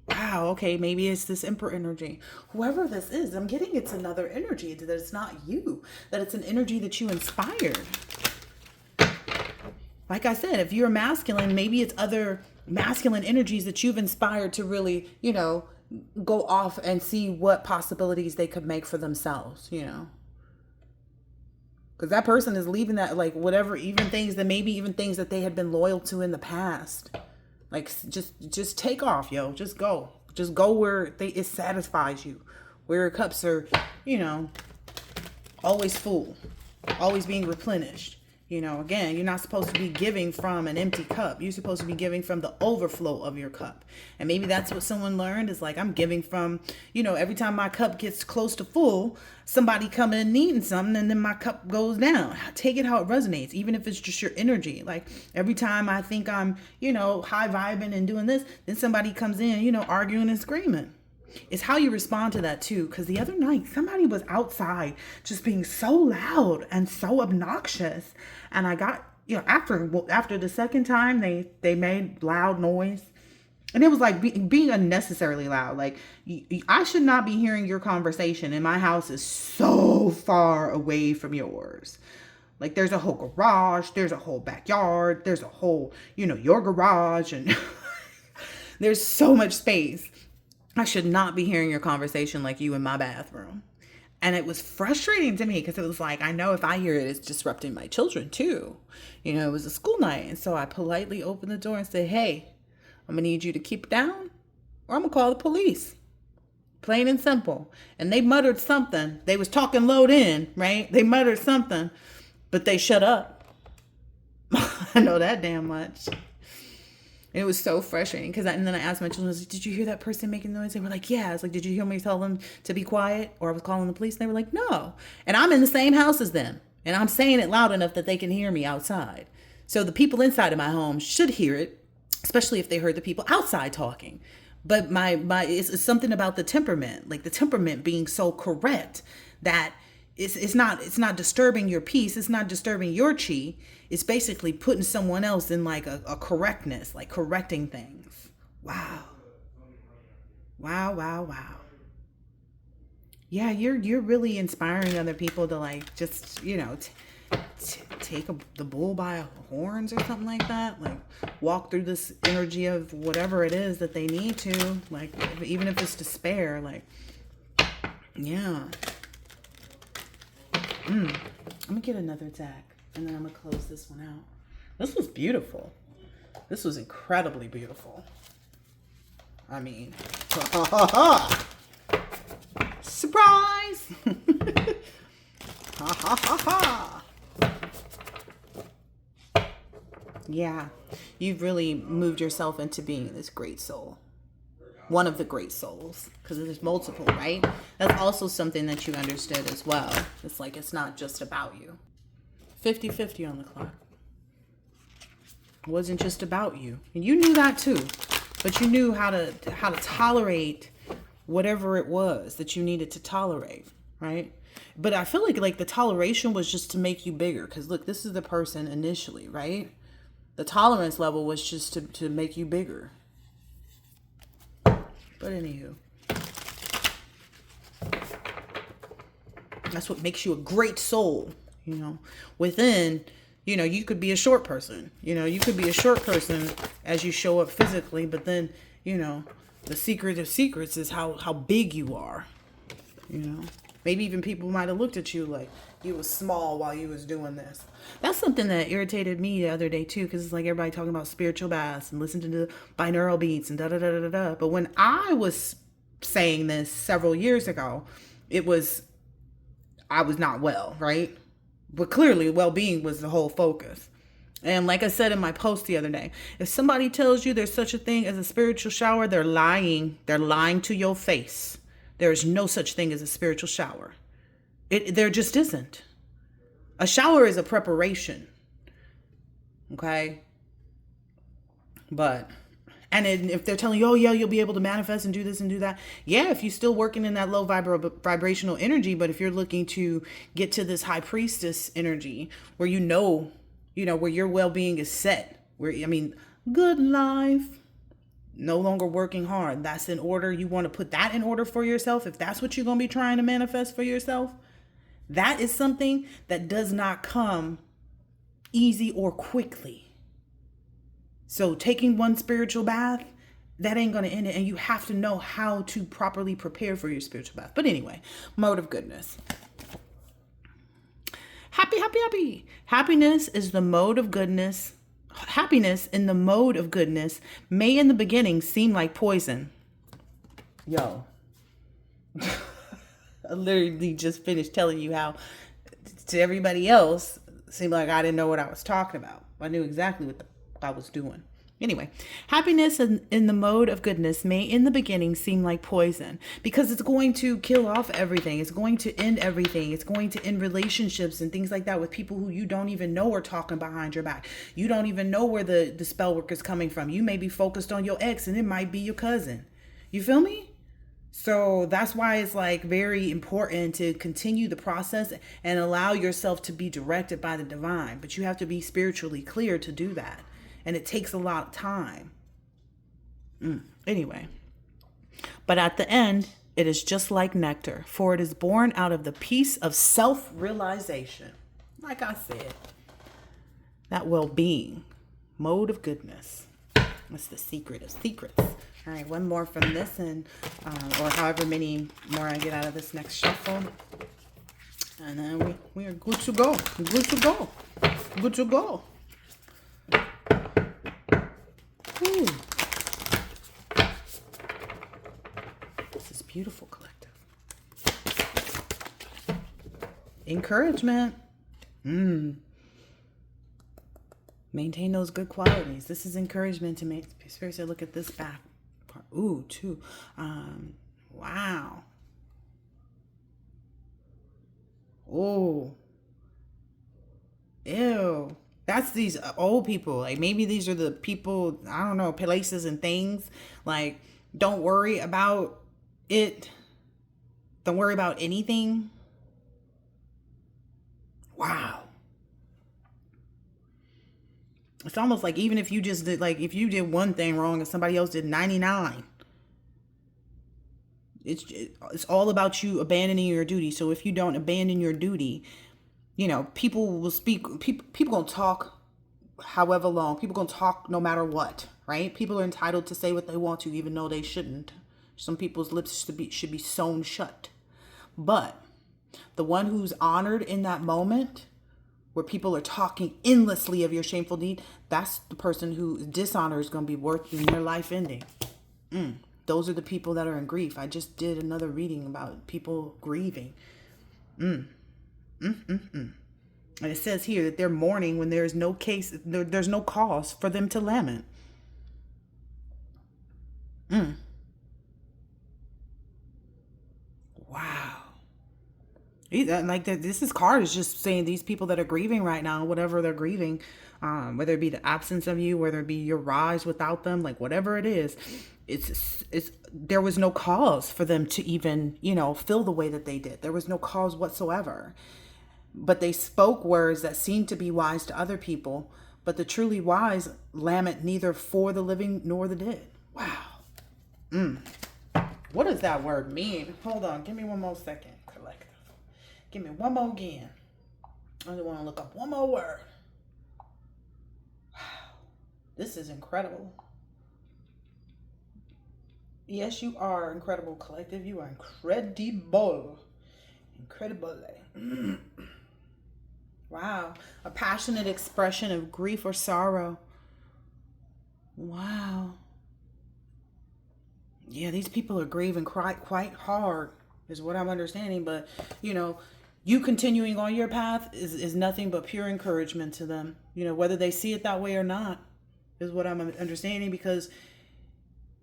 Wow, okay, maybe it's this emperor energy. Whoever this is, I'm getting it's another energy, that it's not you, that it's an energy that you inspired. Like I said, if you're masculine, maybe it's other masculine energies that you've inspired to really, go off and see what possibilities they could make for themselves, Because that person is leaving that, like, whatever, even things that they had been loyal to in the past. Like, just take off, yo. Just go where it satisfies you, where your cups are, always full, always being replenished. Again, you're not supposed to be giving from an empty cup. You're supposed to be giving from the overflow of your cup. And maybe that's what someone learned is like, I'm giving from, every time my cup gets close to full, somebody coming and needing something, and then my cup goes down. Take it how it resonates, even if it's just your energy. Like every time I think I'm, high vibing and doing this, then somebody comes in, arguing and screaming. It's how you respond to that too. Because the other night, somebody was outside just being so loud and so obnoxious. And I got, after the second time they made loud noise. And it was like being unnecessarily loud. Like I should not be hearing your conversation. And my house is so far away from yours. Like there's a whole garage. There's a whole backyard. There's a whole, your garage. And there's so much space. I should not be hearing your conversation like you in my bathroom. And it was frustrating to me because it was like, I know if I hear it, it's disrupting my children too. It was a school night. And so I politely opened the door and said, hey, I'm going to need you to keep it down or I'm going to call the police. Plain and simple. And they muttered something. They was talking low in, right? They muttered something, but they shut up. I know that damn much. And it was so frustrating because and then I asked my children, I was like, did you hear that person making noise? They were like, yeah. I was like, did you hear me tell them to be quiet? Or I was calling the police? And they were like, no. And I'm in the same house as them. And I'm saying it loud enough that they can hear me outside. So the people inside of my home should hear it, especially if they heard the people outside talking. But it's something about the temperament, like the temperament being so correct that it's not disturbing your peace. It's not disturbing your chi. It's basically putting someone else in like a correctness, like correcting things. Wow. Wow, wow, wow. Yeah, you're really inspiring other people to like just, take the bull by the horns or something like that. Like walk through this energy of whatever it is that they need to, like even if it's despair, like yeah. I'm gonna get another deck and then I'm gonna close this one out. This was beautiful. This was incredibly beautiful. I mean, surprise! Ha ha ha ha! Yeah, you've really moved yourself into being this great soul. One of the great souls, because there's multiple, right? That's also something that you understood as well. It's like it's not just about you. 50-50 on the clock. It wasn't just about you. And you knew that too. But you knew how to tolerate whatever it was that you needed to tolerate, right? But I feel like the toleration was just to make you bigger. Because look, this is the person initially, right? The tolerance level was just to make you bigger. But anywho, that's what makes you a great soul, Within, you could be a short person. You could be a short person as you show up physically, but then, the secret of secrets is how big you are, Maybe even people might have looked at you like you was small while you was doing this. That's something that irritated me the other day too, because it's like everybody talking about spiritual baths and listening to the binaural beats and da-da-da-da-da. But when I was saying this several years ago, I was not well, right? But clearly well-being was the whole focus. And like I said in my post the other day, if somebody tells you there's such a thing as a spiritual shower, they're lying. They're lying to your face. There is no such thing as a spiritual shower. There just isn't. A shower is a preparation. Okay? And if they're telling you, oh yeah, you'll be able to manifest and do this and do that. Yeah, if you're still working in that low vibrational energy, but if you're looking to get to this high priestess energy where where your well-being is set, good life, no longer working hard. That's in order. You want to put that in order for yourself. If that's what you're going to be trying to manifest for yourself, that is something that does not come easy or quickly. So taking one spiritual bath, that ain't going to end it. And you have to know how to properly prepare for your spiritual bath. But anyway, mode of goodness. Happy, happy, happy. Happiness is the mode of goodness. Happiness in the mode of goodness may in the beginning seem like poison. Yo. I literally just finished telling you how to everybody else it seemed like I didn't know what I was talking about. I knew exactly what I was doing. Anyway, happiness in the mode of goodness may in the beginning seem like poison because it's going to kill off everything. It's going to end everything. It's going to end relationships and things like that with people who you don't even know are talking behind your back. You don't even know where the spell work is coming from. You may be focused on your ex and it might be your cousin. You feel me? So that's why it's like very important to continue the process and allow yourself to be directed by the divine. But you have to be spiritually clear to do that. And it takes a lot of time. Anyway. But at the end, it is just like nectar, for it is born out of the peace of self-realization. Like I said, that well-being, mode of goodness. That's the secret of secrets. All right, one more from this, and or however many more I get out of this next shuffle. And then we are good to go. Good to go. Good to go. Ooh. This is beautiful, collective. Encouragement. Maintain those good qualities. This is encouragement to make Spirit said, look at this back part. Ooh, too. Wow. Oh. Ew. That's these old people. Like maybe these are the people, I don't know, places and things. Like, don't worry about it. Don't worry about anything. Wow. It's almost like even if you just did, like, if you did one thing wrong and somebody else did 99, it's all about you abandoning your duty. So if you don't abandon your duty, you know, people will speak, people gonna talk however long. People gonna talk no matter what, right? People are entitled to say what they want to, even though they shouldn't. Some people's lips should be sewn shut. But the one who's honored in that moment, where people are talking endlessly of your shameful deed, that's the person whose dishonor is going to be worth in their life ending. Those are the people that are in grief. I just did another reading about people grieving. And it says here that they're mourning when there's no case, there's no cause for them to lament. Wow. Like this card is just saying these people that are grieving right now, whatever they're grieving, whether it be the absence of you, whether it be your rise without them, like whatever it is, it's there was no cause for them to even, you know, feel the way that they did. There was no cause whatsoever. But they spoke words that seemed to be wise to other people, but the truly wise lament neither for the living nor the dead. Wow. What does that word mean? Hold on, give me one more second. Collective. Give me one more again. I just want to look up one more word. Wow. This is incredible. Yes, you are incredible, collective. You are incredible. Incredible. Wow. A passionate expression of grief or sorrow. Wow. Yeah, these people are grieving quite hard, is what I'm understanding. But, you know, you continuing on your path is nothing but pure encouragement to them. You know, whether they see it that way or not, is what I'm understanding. Because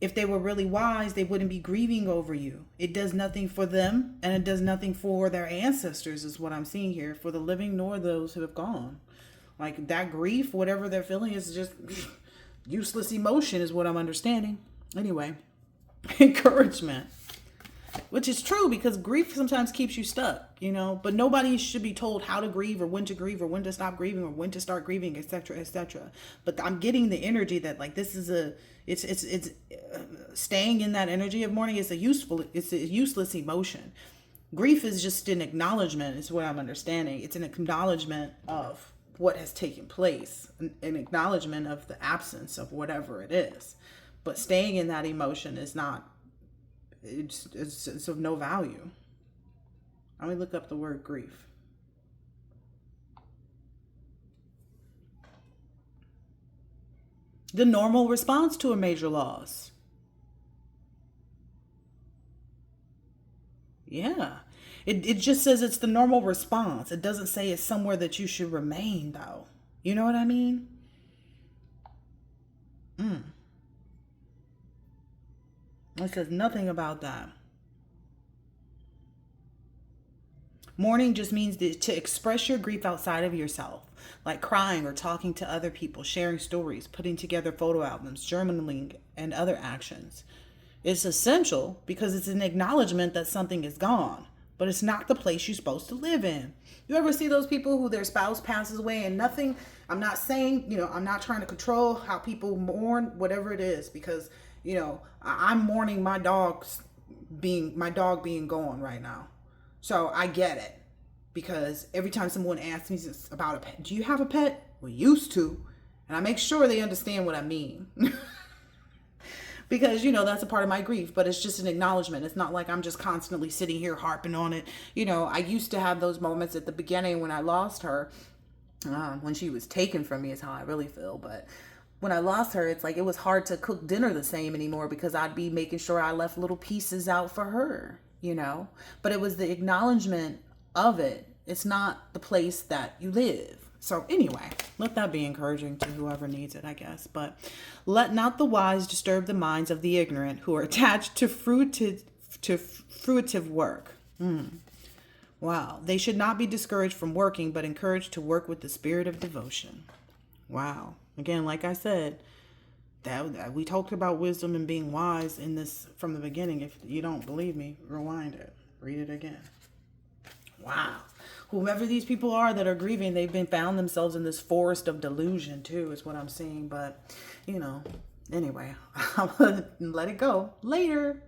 if they were really wise, they wouldn't be grieving over you. It does nothing for them, and it does nothing for their ancestors, is what I'm seeing here, for the living nor those who have gone. Like that grief, whatever they're feeling, is just useless emotion, is what I'm understanding. Anyway. Encouragement, which is true, because grief sometimes keeps you stuck, you know, but nobody should be told how to grieve or when to stop grieving or when to start grieving, etc., etc. But I'm getting the energy that, like, this is it's staying in that energy of mourning. It's a useless emotion. Grief is just an acknowledgement, is what I'm understanding. It's an acknowledgement of what has taken place, an acknowledgement of the absence of whatever it is. But staying in that emotion is not, it's of no value. Let me look up the word grief. The normal response to a major loss. Yeah. It just says it's the normal response. It doesn't say it's somewhere that you should remain, though. You know what I mean? It says nothing about that. Mourning just means to express your grief outside of yourself, like crying or talking to other people, sharing stories, putting together photo albums, journaling, and other actions. It's essential because it's an acknowledgement that something is gone, but it's not the place you're supposed to live in. You ever see those people who their spouse passes away and nothing? I'm not saying, you know, I'm not trying to control how people mourn, whatever it is, because, you know, I'm mourning my dog being gone right now. So I get it, because every time someone asks me about a pet, do you have a pet? We used to. And I make sure they understand what I mean. Because, you know, that's a part of my grief, but it's just an acknowledgement. It's not like I'm just constantly sitting here harping on it. You know, I used to have those moments at the beginning when I lost her, when she was taken from me is how I really feel. But when I lost her, it's like it was hard to cook dinner the same anymore, because I'd be making sure I left little pieces out for her, you know. But it was the acknowledgement of it. It's not the place that you live. So anyway, let that be encouraging to whoever needs it, I guess. But let not the wise disturb the minds of the ignorant who are attached to fruitive work. Wow. They should not be discouraged from working, but encouraged to work with the spirit of devotion. Wow. Again, like I said, that we talked about wisdom and being wise in this from the beginning. If you don't believe me, rewind it. Read it again. Wow. Whomever these people are that are grieving, they've been found themselves in this forest of delusion too, is what I'm seeing. But, anyway, I'll let it go later.